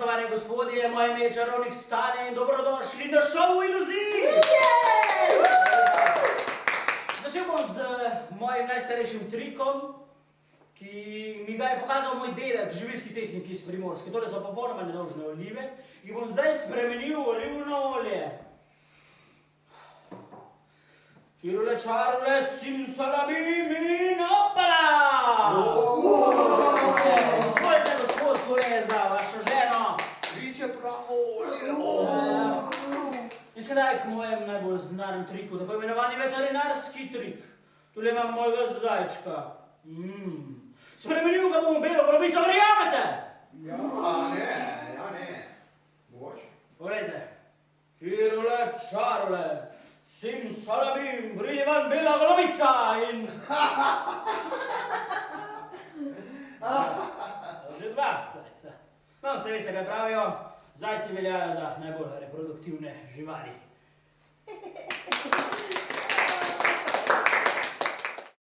Spoštovane gospodje, moje ime je čarovnik Stane in dobrodošli na šovu Iluzij! Začel bom z mojim najstarejšim trikom, ki mi ga je pokazal moj dedek, živilski tehnik iz Primorske. Tole so popolnoma nedolžne olive, ki bom zdaj spremenil v olivno olje. Čirule, čarule, simsalabim in opala! Izvolite, gospod, tole je za vašo ženo. Viče pravo olje. In sedaj k mojem najbolj znanem triku, tako imenovani veterinarski trik. Tule imam mojega zajčka. Spremenil ga bom v belo golobico, verjamete? Ja, ne. Mogoče. Poglejte. Čirule, čarule, simsalabim, pridi van bela golobica in... Že dva zajca. No, se veste, kaj pravijo, zajci veljajo za najbolj reproduktivne živali.